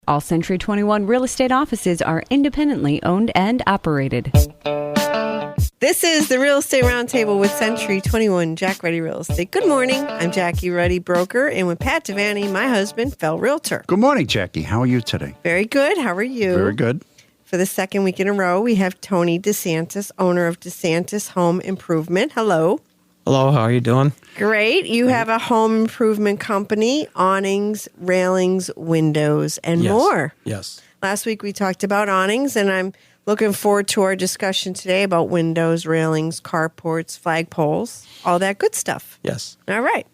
All Century 21 real estate offices are independently owned and operated. This is the Real Estate Roundtable with Century 21 Jack Ruddy Real Estate. Good morning. I'm Jackie Ruddy, broker, and with Pat Devaney, my husband, Fell Realtor. Good morning, Jackie. How are you today? Very good. How are you? Very good. For the second week in a row, we have Tony DeSantis, owner of DeSantis Home Improvement. Hello. Hello, how are you doing? Great. You have a home improvement company, awnings, railings, windows, and more. Yes. Last week we talked about awnings, and I'm looking forward to our discussion today about windows, railings, carports, flagpoles, all that good stuff. Yes. All right.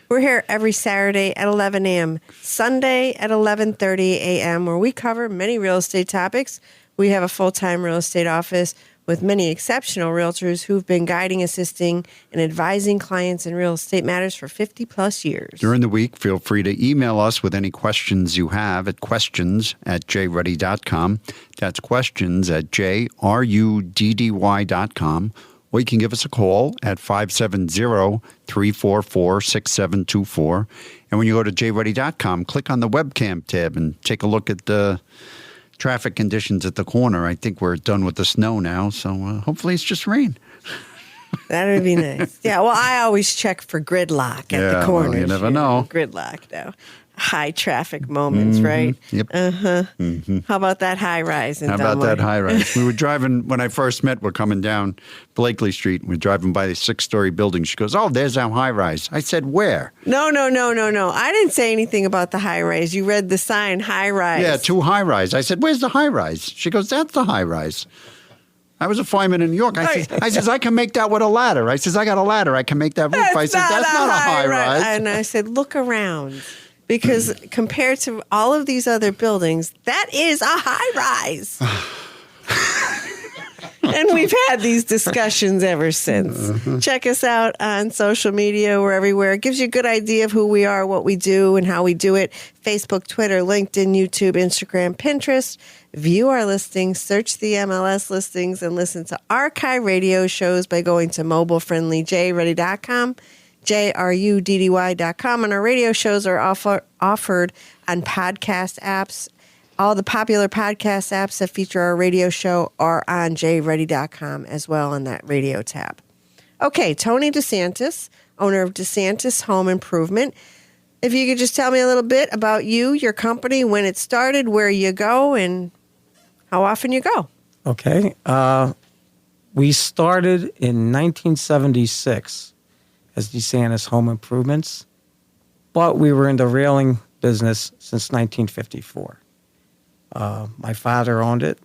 We're here every Saturday at 11 a.m., Sunday at 11:30 a.m., where we cover many real estate topics. We have a full-time real estate office with many exceptional realtors who've been guiding, assisting, and advising clients in real estate matters for 50-plus years. During the week, feel free to email us with any questions you have at questions@jruddy.com. That's questions@jruddy.com. Or you can give us a call at 570-344-6724. And when you go to jruddy.com, click on the webcam tab and take a look at the traffic conditions at the corner. I think we're done with the snow now, so hopefully it's just rain. That would be nice. Yeah, well, I always check for gridlock at the corners. Well, you never know. Gridlock now. High traffic moments, right? Yep. Uh-huh. Mm-hmm. How about that high rise in How about Delmar? that high rise? We were driving, when I first met, we're coming down Blakely Street. We're driving by the 6-story building. She goes, "Oh, there's our high rise." I said, "Where?" No. I didn't say anything about the high rise. You read the sign, high rise. Yeah, 2 high rise. I said, "Where's the high rise?" She goes, "That's the high rise." I was a fireman in New York. I says, "I can make that with a ladder." I says, "I got a ladder. I can make that roof." I said, "That's not a high rise." And I said, "Look around." Because compared to all of these other buildings, that is a high rise. And we've had these discussions ever since. Mm-hmm. Check us out on social media. We're everywhere. It gives you a good idea of who we are, what we do, and how we do it. Facebook, Twitter, LinkedIn, YouTube, Instagram, Pinterest. View our listings, search the MLS listings, and listen to archive radio shows by going to mobile-friendly jruddy.com. jruddy.com, and our radio shows are offered on podcast apps. All the popular podcast apps that feature our radio show are on jruddy.com as well on that radio tab. Okay, Tony DeSantis, owner of DeSantis Home Improvement. If you could just tell me a little bit about you, your company, when it started, where you go, and how often you go. Okay. We started in 1976. As DeSantis Home Improvements, but we were in the railing business since 1954. My father owned it.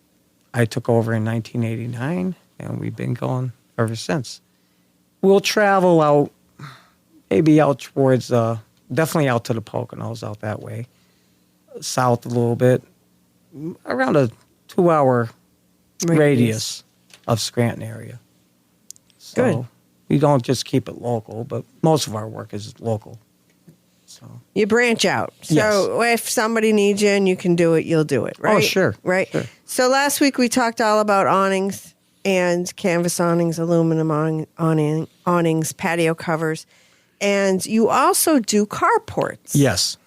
I took over in 1989, and we've been going ever since. We'll travel out, maybe out towards, definitely out to the Poconos, out that way, south a little bit, around a 2-hour radius of Scranton area. So, good. We don't just keep it local, but most of our work is local. So you branch out. So if somebody needs you and you can do it, you'll do it, right? Oh, sure. Right? Sure. So last week we talked all about awnings and canvas awnings, aluminum awnings, patio covers. And you also do carports. Yes.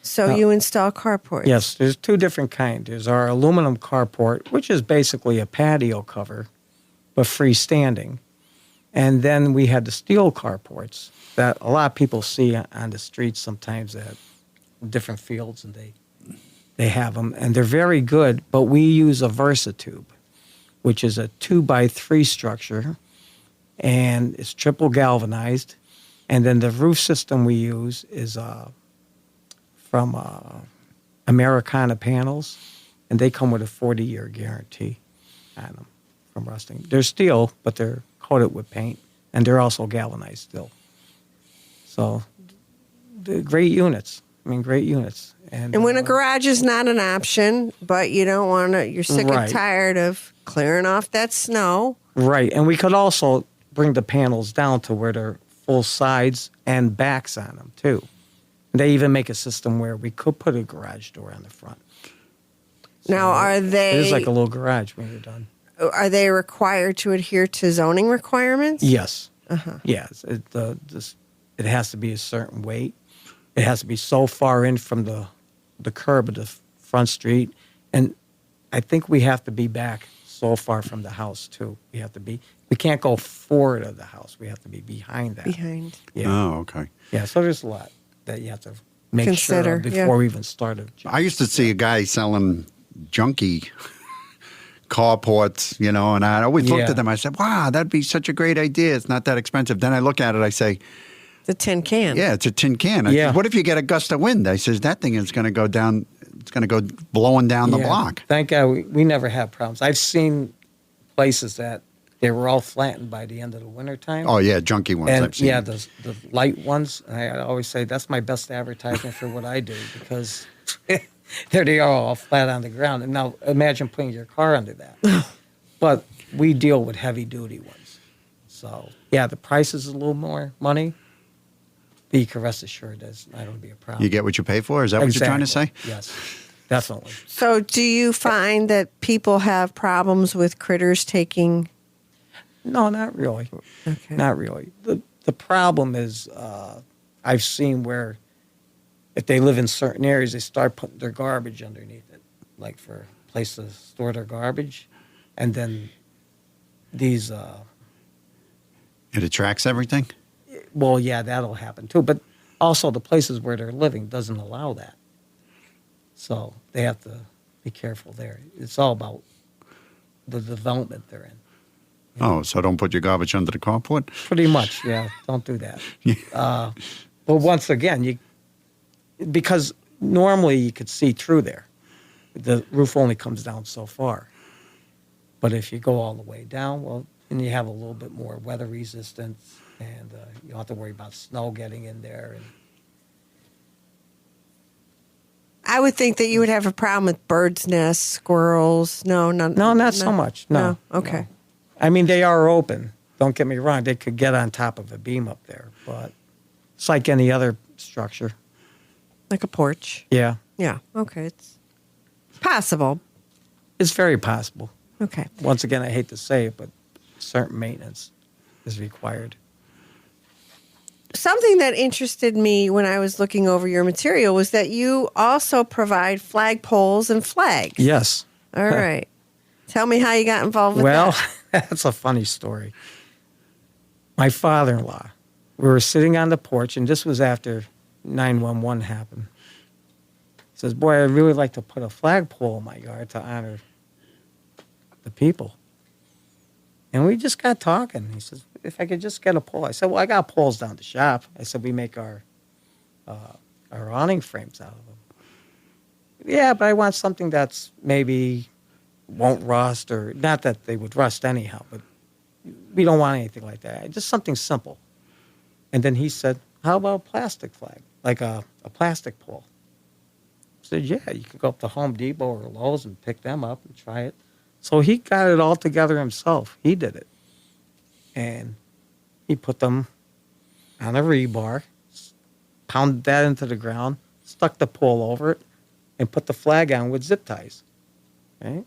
So you install carports. Yes. There's 2 different kinds. There's our aluminum carport, which is basically a patio cover, but freestanding. And then we had the steel carports that a lot of people see on the streets sometimes at different fields, and they have them. And they're very good, but we use a Versatube, which is a 2x3 structure, and it's triple galvanized. And then the roof system we use is from Americana Panels, and they come with a 40-year guarantee on them from rusting. They're steel, but they're coated with paint, and they're also galvanized still. So, great units. Great units. And when a garage is not an option, but you don't want to, you're sick and tired of clearing off that snow. Right, and we could also bring the panels down to where they're full sides and backs on them, too. They even make a system where we could put a garage door on the front. So now, are they... It is like a little garage when you're done. Are they required to adhere to zoning requirements? Yes. Uh-huh. Yes. It has to be a certain weight. It has to be so far in from the curb of the Front Street. And I think we have to be back so far from the house, too. We can't go forward of the house. We have to be behind that. Behind. Yeah. Oh, okay. Yeah, so there's a lot that you have to make Consider, sure of before yeah. we even start. I used to see a guy selling junky carports, and I always looked Yeah. at them. I said, wow, that'd be such a great idea. It's not that expensive. Then I look at it, I say, The tin can. yeah, it's a tin can. I Yeah. said, what if you get a gust of wind? I says, that thing is going to go down. It's going to go blowing down the block. Thank God we never have problems. I've seen places that they were all flattened by the end of the wintertime. Oh, yeah, junky ones And I've seen. yeah, the light ones. And I always say that's my best advertisement for what I do because there they are all flat on the ground. And now imagine putting your car under that. But we deal with heavy duty ones. So yeah, the price is a little more money. But you can rest assured that's not going to be a problem. You get what you pay for? Is that what you're trying to say? Yes, definitely. So do you find that people have problems with critters taking? No, not really. Okay. Not really. The problem is I've seen where if they live in certain areas, they start putting their garbage underneath it, like for a place to store their garbage. And then these, It attracts everything? well, yeah, that'll happen too. But also the places where they're living doesn't allow that. So they have to be careful there. It's all about the development they're in. Oh, so don't put your garbage under the carport? Pretty much, yeah. Don't do that. But once again, because normally you could see through there. The roof only comes down so far. But if you go all the way down, well, then you have a little bit more weather resistance, and you don't have to worry about snow getting in there. And I would think that you would have a problem with birds' nests, squirrels. No, not so much. No. Okay. No. I mean, they are open. Don't get me wrong. They could get on top of a beam up there, but it's like any other structure. Like a porch. Yeah, Yeah. Okay. It's possible. it's very possible. Okay. Once again, I hate to say it, but certain maintenance is required. Something that interested me when I was looking over your material was that you also provide flagpoles and flags. Yes. All right. Tell me how you got involved with Well, that. that's a funny story. My father-in-law, we were sitting on the porch, and this was after 9/11 happened. He says, boy, I'd really like to put a flagpole in my yard to honor the people. And we just got talking. He says, if I could just get a pole. I said, well, I got poles down the shop. I said, we make our awning frames out of them. Yeah, but I want something that's maybe won't rust, or not that they would rust anyhow, but we don't want anything like that. Just something simple. And then he said, how about a plastic flag, like a plastic pole? I said, yeah, you could go up to Home Depot or Lowe's and pick them up and try it. So he got it all together himself. He did it. And he put them on a rebar, pounded that into the ground, stuck the pole over it, and put the flag on with zip ties. Right?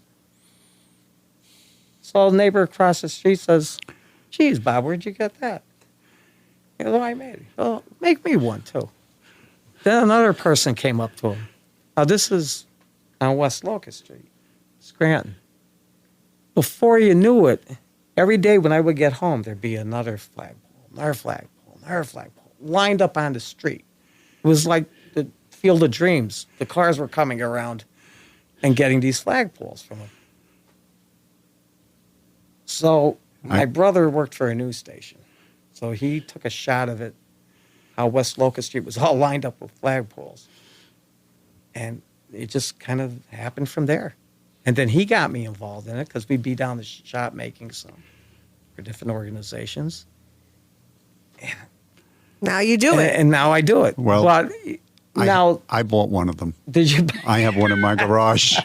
So the neighbor across the street says, geez, Bob, where'd you get that? He goes, oh, I made it. Oh, make me one, too. Then another person came up to him. Now, this is on West Locust Street, Scranton. Before you knew it, every day when I would get home, there'd be another flagpole, another flagpole, another flagpole, lined up on the street. It was like the Field of Dreams. The cars were coming around and getting these flagpoles from them. So my brother worked for a news station. So he took a shot of it, how West Locust Street was all lined up with flagpoles. And it just kind of happened from there. And then he got me involved in it because we'd be down the shop making some for different organizations. Now you do it. And now I do it. Well, but now, I bought one of them. did you? I have one in my garage.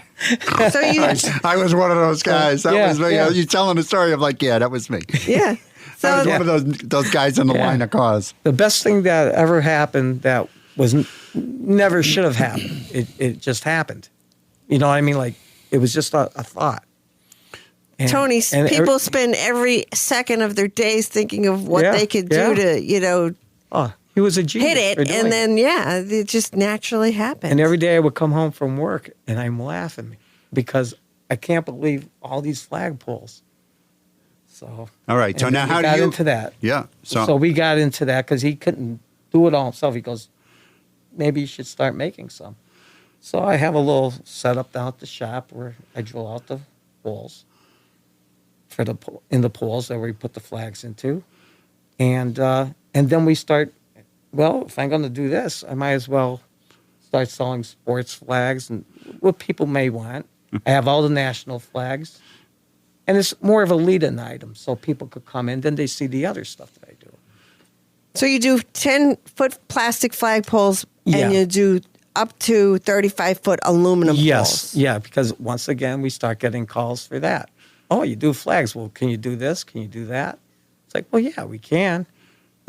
So you, I was one of those guys. That Yeah, was me. yeah. You telling the story? I'm like, yeah, that was me. yeah. I So was one of those guys in the Yeah. line of cars. The best thing that ever happened that was never should have happened. It just happened. You know what I mean? Like, it was just a thought. And- Tony, and people spend every second of their days thinking of what Yeah, they could yeah. do to, Oh, He was a genius hit for it, doing and then it just naturally happened. And every day I would come home from work, and I'm laughing because I can't believe all these flagpoles. So All right. So and now then we how do got you? into that? Yeah. So we got into that because he couldn't do it all himself. He goes, maybe you should start making some. So I have a little setup down at the shop where I drill out the holes in the poles that we put the flags into, and then we start. Well, if I'm going to do this, I might as well start selling sports flags and what people may want. I have all the national flags, and it's more of a lead-in item, so people could come in, then they see the other stuff that I do. So you do 10-foot plastic flagpoles, Yeah. and you do up to 35-foot aluminum Yes, poles. yeah, because once again, we start getting calls for that. Oh, you do flags. Well, can you do this? Can you do that? It's like, well, yeah, we can.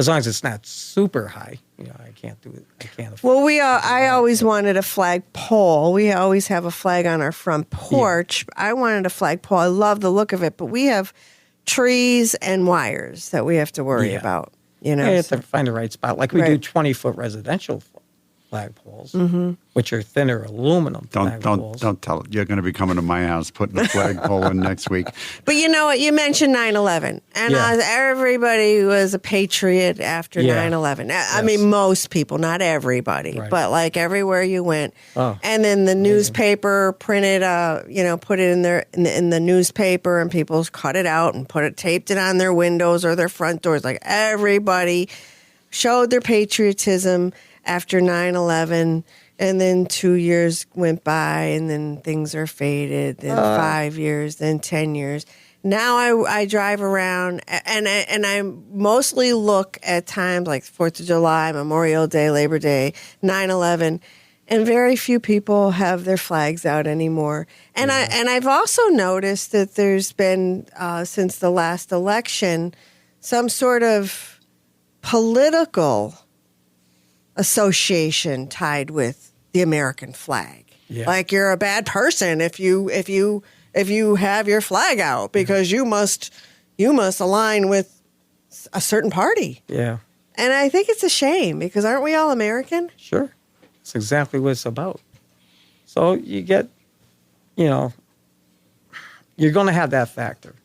As long as it's not super high. I can't do it. I can't afford Well, I always wanted a flag pole. We always have a flag on our front porch. I wanted a flag pole. I love the look of it, but we have trees and wires that we have to worry Yeah. about. You have to find the right spot. Like we do Right. 20-foot residential flagpoles, which are thinner aluminum flagpoles. Don't tell it. You're going to be coming to my house putting a flagpole in next week. But you know what? You mentioned 9/11, and Yeah. everybody was a patriot after Yeah. 9/11. I Yes. mean, most people, not everybody, Right. but like everywhere you went. Oh, and then the newspaper printed, put it in the newspaper, and people cut it out and taped it on their windows or their front doors. Like everybody showed their patriotism after 9/11, and then 2 years went by, and then things are faded, then 5 years, then 10 years. Now I drive around, and I mostly look at times like 4th of July, Memorial Day, Labor Day, 9/11, and very few people have their flags out anymore. And I've also noticed that there's been, since the last election, some sort of political association tied with the American flag. Yeah. Like you're a bad person if you have your flag out because you must align with a certain party. Yeah, And I think it's a shame because aren't we all American? sure. That's exactly what it's about. So you get, you're going to have that factor.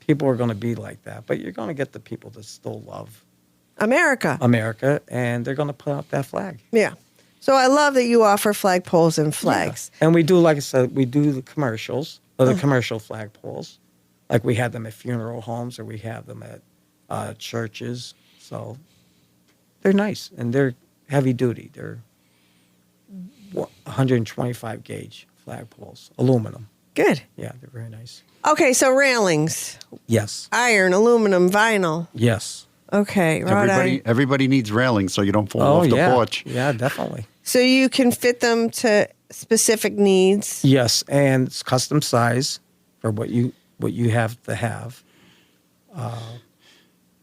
People are going to be like that, but you're going to get the people that still love America. America, and they're going to put up that flag. Yeah. So I love that you offer flagpoles and flags. Yeah. And we do, like I said, we do the commercials, or the commercial flagpoles. Like we have them at funeral homes or we have them at churches. So they're nice, and they're heavy duty. They're 125 gauge flagpoles, aluminum. Good. Yeah, they're very nice. Okay, so railings, Yes. iron, aluminum, vinyl. Yes. Okay, wrought iron. Everybody needs railings so you don't fall off the yeah. porch. Yeah, definitely. So you can fit them to specific needs. Yes, and it's custom size for what you have to have.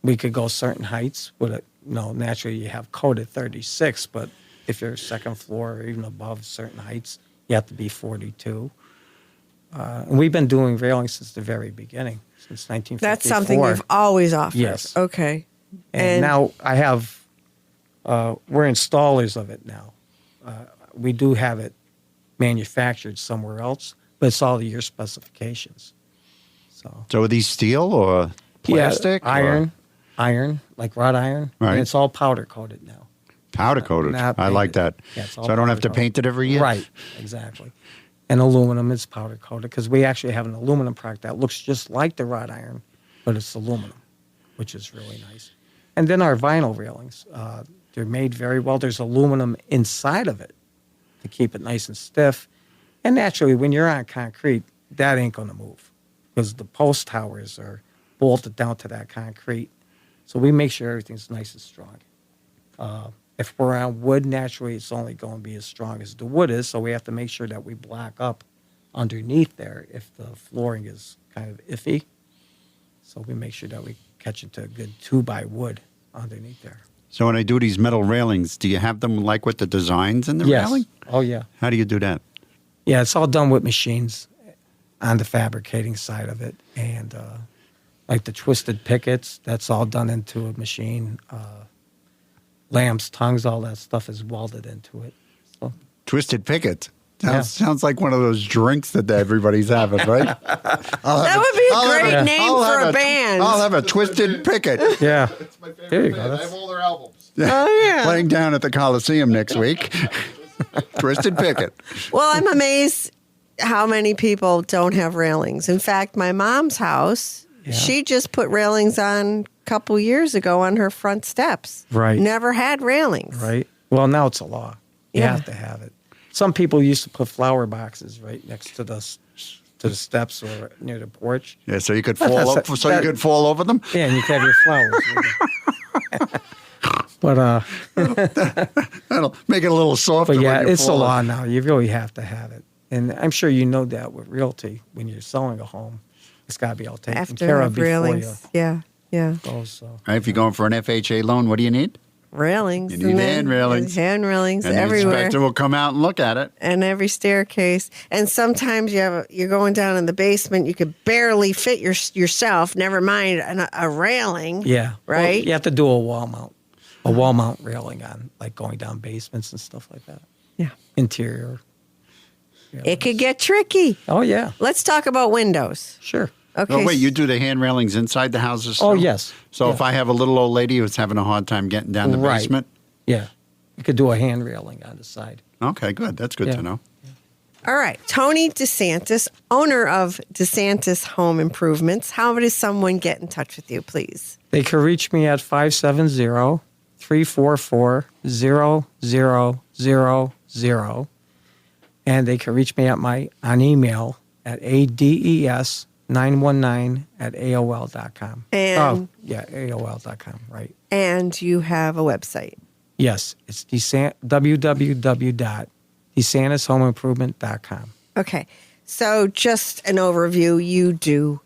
We could go certain heights with it. Naturally you have code at 36, but if you're second floor or even above certain heights, you have to be 42. And we've been doing railings since the very beginning, since 1954. That's something you've always offered. Yes. Okay. And now I have, we're installers of it now. We do have it manufactured somewhere else, but it's all to your specifications. So are these steel or plastic? Yeah, or iron, like wrought iron. Right. And it's all powder coated now. powder coated. Not I like that. painted. Yeah, it's all so I don't have to powder paint it every year. Right, exactly. And aluminum is powder coated because we actually have an aluminum product that looks just like the wrought iron, but it's aluminum, which is really nice. And then our vinyl railings, they're made very well. There's aluminum inside of it to keep it nice and stiff. And naturally, when you're on concrete, that ain't going to move because the post towers are bolted down to that concrete. So we make sure everything's nice and strong. If we're on wood, naturally, it's only going to be as strong as the wood is. So we have to make sure that we block up underneath there if the flooring is kind of iffy. So we make sure that we catch it to a good 2x wood underneath there. So when I do these metal railings, do you have them like with the designs in the railing? Oh, yeah. How do you do that? Yeah, it's all done with machines on the fabricating side of it. And like the twisted pickets, that's all done into a machine. lamb's tongues, all that stuff is welded into it. So, Twisted Pickets. Yeah. Sounds like one of those drinks that everybody's having, right? That would be a great name for a band. I'll have a Twisted Picket. yeah. It's my favorite There you go. band. I That's- have all their albums. Oh, yeah. Playing down at the Coliseum next week. Twisted Picket. Well, I'm amazed how many people don't have railings. In fact, my mom's house, she just put railings on a couple years ago on her front steps. Right. Never had railings. Right. Well, now it's a law. You Yeah. have to have it. Some people used to put flower boxes right next to the steps or near the porch. Yeah, so you could That's- fall that's- over, so you that- could fall over them. Yeah, and you can have your flowers. with it. But That'll make it a little softer. But yeah, when you it's a fall. law now. You really have to have it. And I'm sure you know that with realty, when you're selling a home, it's got to be all taken After care of have before railings. Yeah. Yeah. you go. So. All right, if you're going for an FHA loan, what do you need? Railings. You need and then hand railings. Hand railings And the everywhere. inspector will come out and look at it. And every staircase. And sometimes you're going down in the basement, you could barely fit yourself, never mind a railing. Yeah. Right? Well, you have to do a wall mount railing on, like going down basements and stuff like that. Yeah. Interior. It could get tricky. Oh, yeah. Let's talk about windows. Sure. Okay. Oh, wait, you do the hand railings inside the houses? Oh, too? yes. So Yeah. if I have a little old lady who's having a hard time getting down the Right. basement? Yeah. You could do a hand railing on the side. Okay, good. That's good Yeah. to know. All right. Tony DeSantis, owner of DeSantis Home Improvements. How does someone get in touch with you, please? They can reach me at 570-344-0000. And they can reach me on email at ades919@aol.com. And- AOL.com, right. And you have a website. Yes, it's www.desantishomeimprovement.com. Okay. So just an overview. You do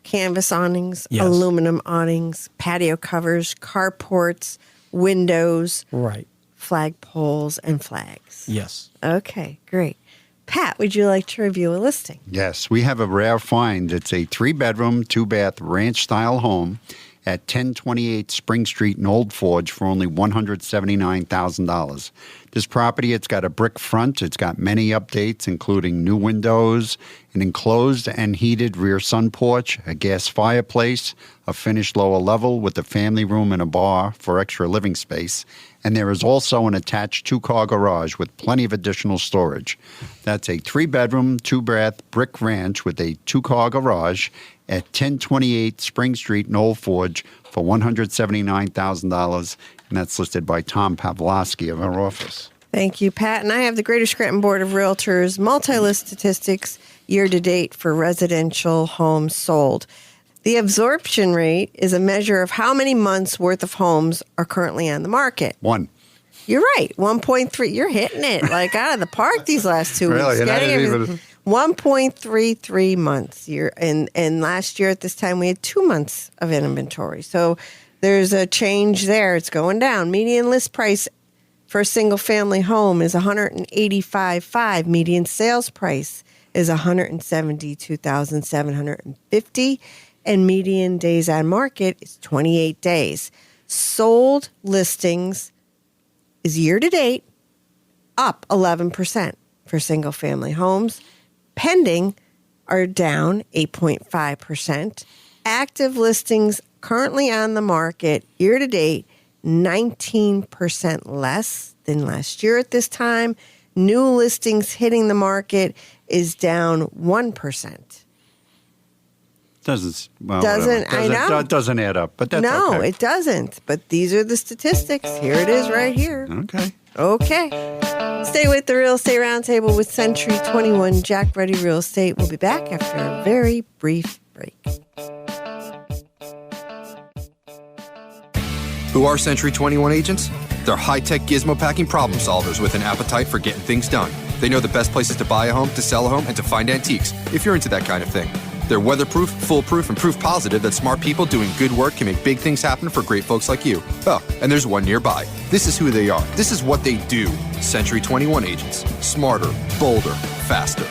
canvas awnings, Yes. aluminum awnings, patio covers, carports, windows, Right. flagpoles, and flags. Yes. Okay, great. Pat, would you like to review a listing? Yes, we have a rare find. It's a 3-bedroom, 2-bath ranch-style home at 1028 Spring Street in Old Forge for only $179,000. This property, it's got a brick front. It's got many updates, including new windows, an enclosed and heated rear sun porch, a gas fireplace, a finished lower level with a family room and a bar for extra living space. And there is also an attached 2-car garage with plenty of additional storage. That's a 3-bedroom, 2-bath brick ranch with a 2-car garage at 1028 Spring Street in Old Forge for $179,000. And that's listed by Tom Pavlowski of our office. Thank you, Pat. And I have the Greater Scranton Board of Realtors multi-list statistics year-to-date for residential homes sold. The absorption rate is a measure of how many months' worth of homes are currently on the market. 1. You're right, 1.3. You're hitting it like out of the park these last 2 Really? weeks. And I Getting didn't everything. 1.33 months. And last year at this time, we had 2 months of inventory. So there's a change there. It's going down. Median list price for a single-family home is $185,500. Median sales price is $172,750. And median days on market is 28 days. Sold listings is year-to-date up 11% for single-family homes. Pending are down 8.5%. Active listings currently on the market year-to-date 19% less than last year at this time. New listings hitting the market is down 1%. Doesn't I know. It doesn't add up, but that's No, okay. it doesn't. But these are the statistics. Here it is right here. Okay. Okay. Stay with the Real Estate Roundtable with Century 21 Jack Ruddy Real Estate. We'll be back after a very brief break. Who are Century 21 agents? They're high-tech gizmo-packing problem solvers with an appetite for getting things done. They know the best places to buy a home, to sell a home, and to find antiques, if you're into that kind of thing. They're weatherproof, foolproof, and proof positive that smart people doing good work can make big things happen for great folks like you. Oh, and there's one nearby. This is who they are. This is what they do. Century 21 agents. Smarter, bolder, faster.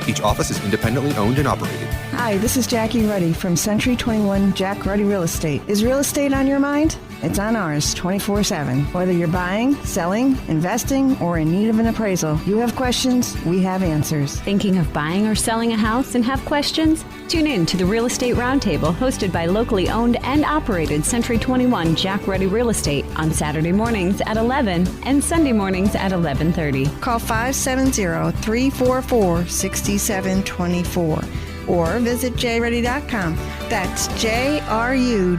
Each office is independently owned and operated. Hi, this is Jackie Ruddy from Century 21 Jack Ruddy Real Estate. Is real estate on your mind? It's on ours 24/7. Whether you're buying, selling, investing, or in need of an appraisal, you have questions, we have answers. Thinking of buying or selling a house and have questions? Tune in to the Real Estate Roundtable hosted by locally owned and operated Century 21 Jack Ruddy Real Estate on Saturday mornings at 11 and Sunday mornings at 11:30. Call 570-344-6724 or visit jruddy.com. That's JRUDDY.com.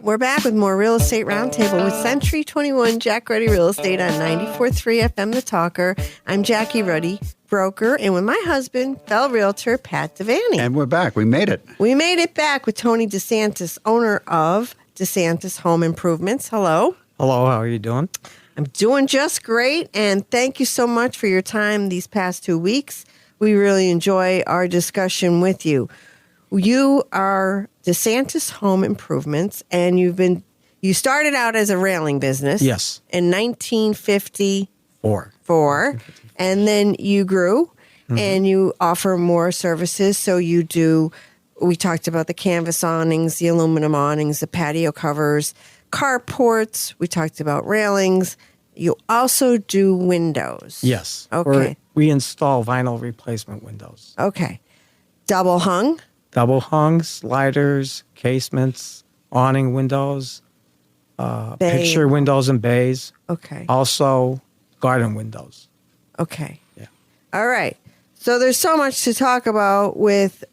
We're back with more Real Estate Roundtable with Century 21 Jack Ruddy Real Estate on 94.3 FM The Talker. I'm Jackie Ruddy, broker, and with my husband, fellow realtor, Pat Devaney. And we're back. We made it. We made it back with Tony DeSantis, owner of DeSantis Home Improvements. Hello. Hello, how are you doing? I'm doing just great, and thank you so much for your time these past 2 weeks. We really enjoy our discussion with you. You are DeSantis Home Improvements, and you started out as a railing business. Yes. In 1954. And then you grew, and you offer more services. So you do, we talked about the canvas awnings, the aluminum awnings, the patio covers, carports. We talked about railings. You also do windows. Yes. Okay. We install vinyl replacement windows. Okay. Double hung. Double hung, sliders, casements, awning windows, picture windows and bays. Okay. Also, garden windows. Okay. Yeah. All right. So there's so much to talk about with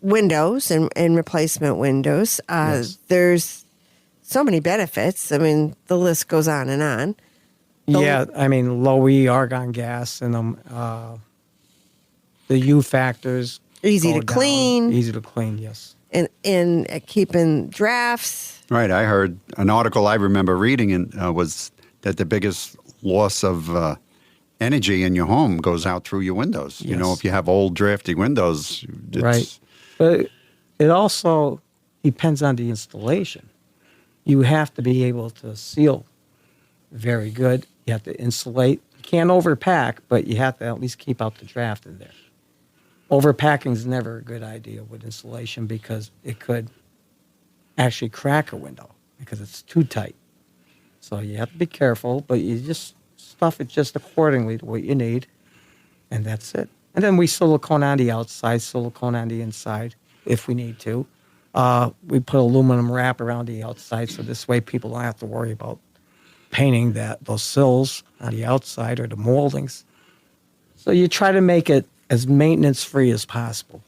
windows and replacement windows. Yes. There's so many benefits. I mean, the list goes on and on. Yeah, I mean, low argon gas in them. The U factors. Easy go to clean. down. Easy to clean, yes. And keeping drafts. Right. I heard an article I remember reading was that the biggest loss of energy in your home goes out through your windows. You know, Yes. if you have old drafty windows. Right. But it also depends on the installation. You have to be able to seal very good. You have to insulate. You can't overpack, but you have to at least keep out the draft in there. Overpacking is never a good idea with insulation because it could actually crack a window because it's too tight. So you have to be careful, but you just stuff it just accordingly to what you need, and that's it. And then we silicone on the outside, silicone on the inside if we need to. We put aluminum wrap around the outside, so this way people don't have to worry about painting those sills on the outside or the moldings. So you try to make it as maintenance-free as possible.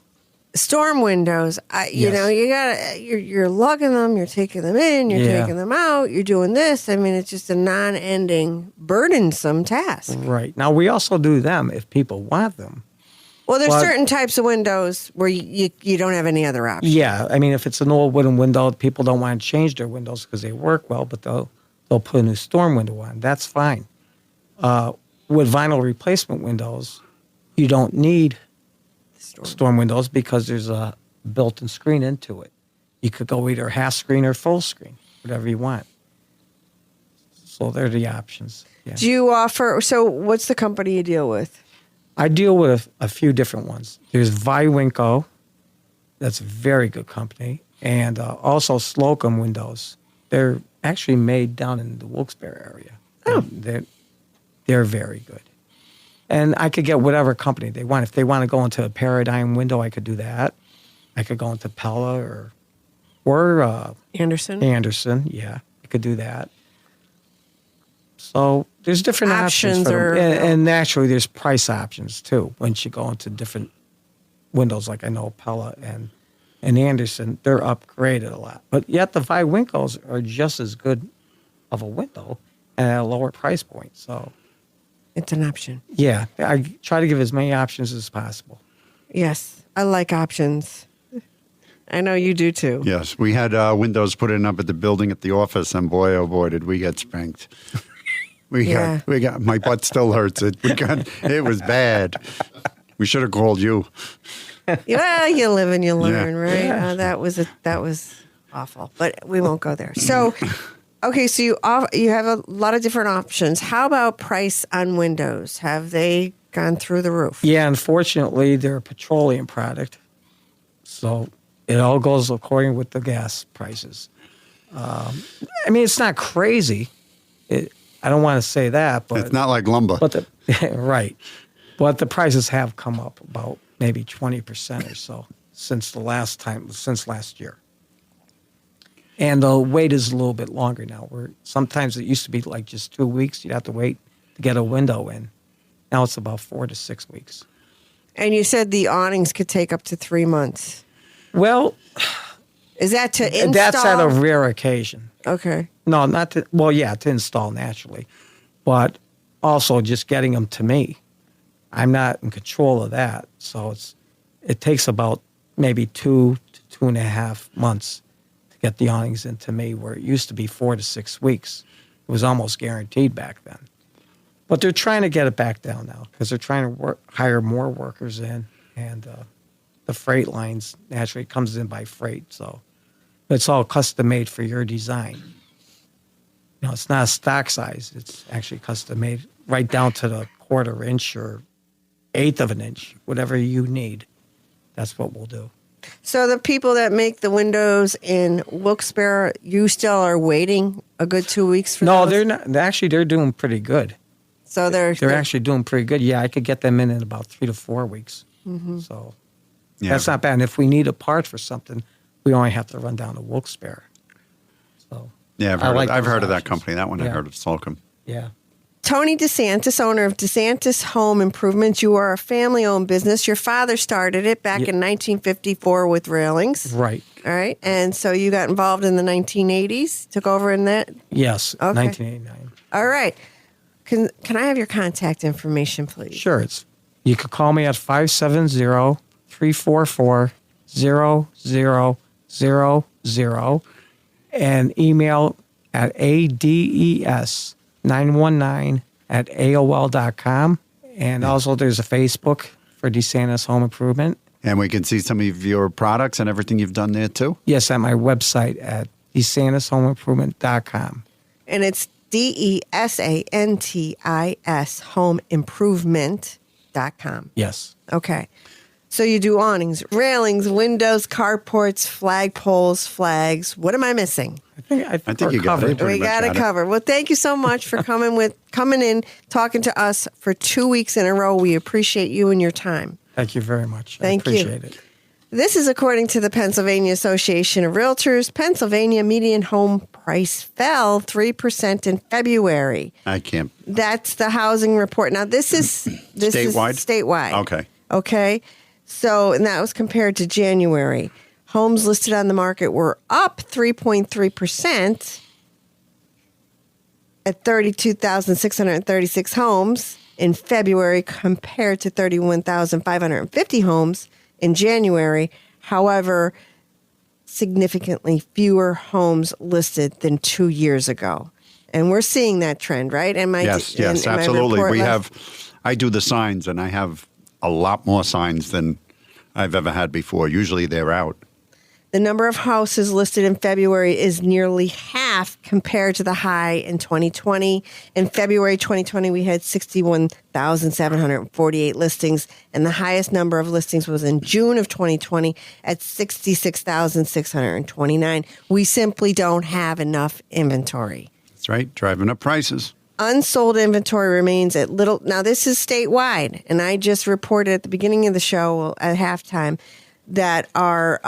Storm windows. You Yes. know, you're lugging them, you're taking them in, you're Yeah. taking them out, you're doing this. I mean, it's just a non-ending, burdensome task. Right. Now, we also do them if people want them. Well, there's Well- certain types of windows where you don't have any other option. Yeah, I mean, if it's an old wooden window, people don't want to change their windows because they work well, but they'll put a new storm window on. That's fine. With vinyl replacement windows, you don't need storm windows because there's a built-in screen into it. You could go either half screen or full screen, whatever you want. So they're the options. Yeah. Do you offer? So, what's the company you deal with? I deal with a few different ones. There's Viwinco. That's a very good company. And also Slocum Windows. They're actually made down in the Wilkes-Barre area. Oh. They're very good. And I could get whatever company they want. If they want to go into a Paradigm window, I could do that. I could go into Pella or Anderson. Yeah, I could do that. So there's different options Options for them. are- And naturally, there's price options too. Once you go into different windows, like I know Pella and Anderson, they're upgraded a lot. But yet the Viwincos are just as good of a window and at a lower price point. So It's an option. yeah, I try to give as many options as possible. Yes, I like options. I know you do too. Yes, we had windows put in up at the building at the office, and boy, oh boy, did we get spanked. We got. My butt still hurts. It was bad. We should have called you. Well, you live and you learn, Yeah. right? Yeah. That was awful, but we won't go there. So, okay, so you have a lot of different options. How about price on windows? Have they gone through the roof? Yeah, unfortunately, they're a petroleum product. So It all goes according with the gas prices. I mean, it's not crazy. I don't want to say that, but It's not like lumber. But right. But the prices have come up about maybe 20% or so since last year. And the wait is a little bit longer now. Sometimes it used to be like just 2 weeks. You'd have to wait to get a window in. Now it's about 4 to 6 weeks. And you said the awnings could take up to 3 months. Well, is that to install? that's at a rare occasion. Okay. No, not to, well, yeah, to install naturally, but also just getting them to me. I'm not in control of that. So it takes about maybe 2 to 2.5 months to get the awnings into me, where it used to be 4 to 6 weeks. It was almost guaranteed back then. But they're trying to get it back down now because they're trying to hire more workers in, and the freight lines naturally comes in by freight. So it's all custom made for your design. You know, it's not a stock size. It's actually custom made right down to the 1/4 inch or 1/8 of an inch, whatever you need. That's what we'll do. So the people that make the windows in Wilkes-Barre, you still are waiting a good 2 weeks for No, those? they're not. Actually, they're doing pretty good. So they're actually doing pretty good. Yeah, I could get them in about 3 to 4 weeks. Mm-hmm. So Yeah. that's not bad. And if we need a part for something, we only have to run down to Wilkes-Barre. So Yeah, I've heard of that company. That one I Yeah. heard of Slocum. Yeah. Tony DeSantis, owner of DeSantis Home Improvement. You are a family-owned business. Your father started it back in 1954 with railings. Right. All right. And so you got involved in the 1980s, took over in that? Yes. Okay. 1989. All right. Can I have your contact information, please? Sure. You could call me at 570-344-0000 and email at ades919@aol.com. And also there's a Facebook for DeSantis Home Improvement. And we can see some of your products and everything you've done there too? Yes, at my website at DeSantisHomeImprovement.com. And it's DESANTIS homeimprovement.com. Yes. Okay. So you do awnings, railings, windows, carports, flagpoles, flags. What am I missing? I think you got it. Pretty We much got it got it. covered. Well, thank you so much for coming in, talking to us for 2 weeks in a row. We appreciate you and your time. Thank you very much. Thank you. I appreciate it. This is according to the Pennsylvania Association of Realtors. Pennsylvania median home price fell 3% in February. I can't. That's the housing report. Now, this is Statewide? statewide. Okay. Okay. So, and that was compared to January. Homes listed on the market were up 3.3% at 32,636 homes in February compared to 31,550 homes in January. However, significantly fewer homes listed than 2 years ago. And we're seeing that trend, right? Yes, absolutely. I do the signs, and I have a lot more signs than I've ever had before. Usually they're out. The number of houses listed in February is nearly half compared to the high in 2020. In February 2020, we had 61,748 listings, and the highest number of listings was in June of 2020 at 66,629. We simply don't have enough inventory. That's right. Driving up prices. Unsold inventory remains at little. Now, this is statewide, and I just reported at the beginning of the show at halftime that our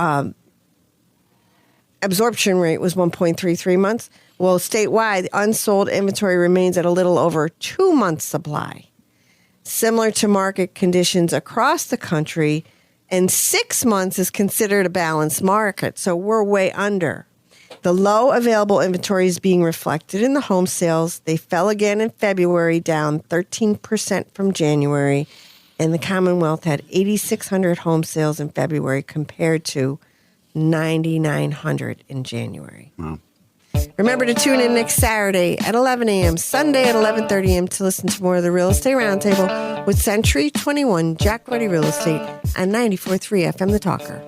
absorption rate was 1.33 months. Well, statewide, unsold inventory remains at a little over 2 months supply. Similar to market conditions across the country, and 6 months is considered a balanced market, so we're way under. The low available inventory is being reflected in the home sales. They fell again in February, down 13% from January, and the Commonwealth had 8,600 home sales in February compared to 9,900 in January. Wow. Remember to tune in next Saturday at 11 a.m., Sunday at 11:30 a.m. to listen to more of the Real Estate Roundtable with Century 21 Jack Ruddy Real Estate on 94.3 FM The Talker.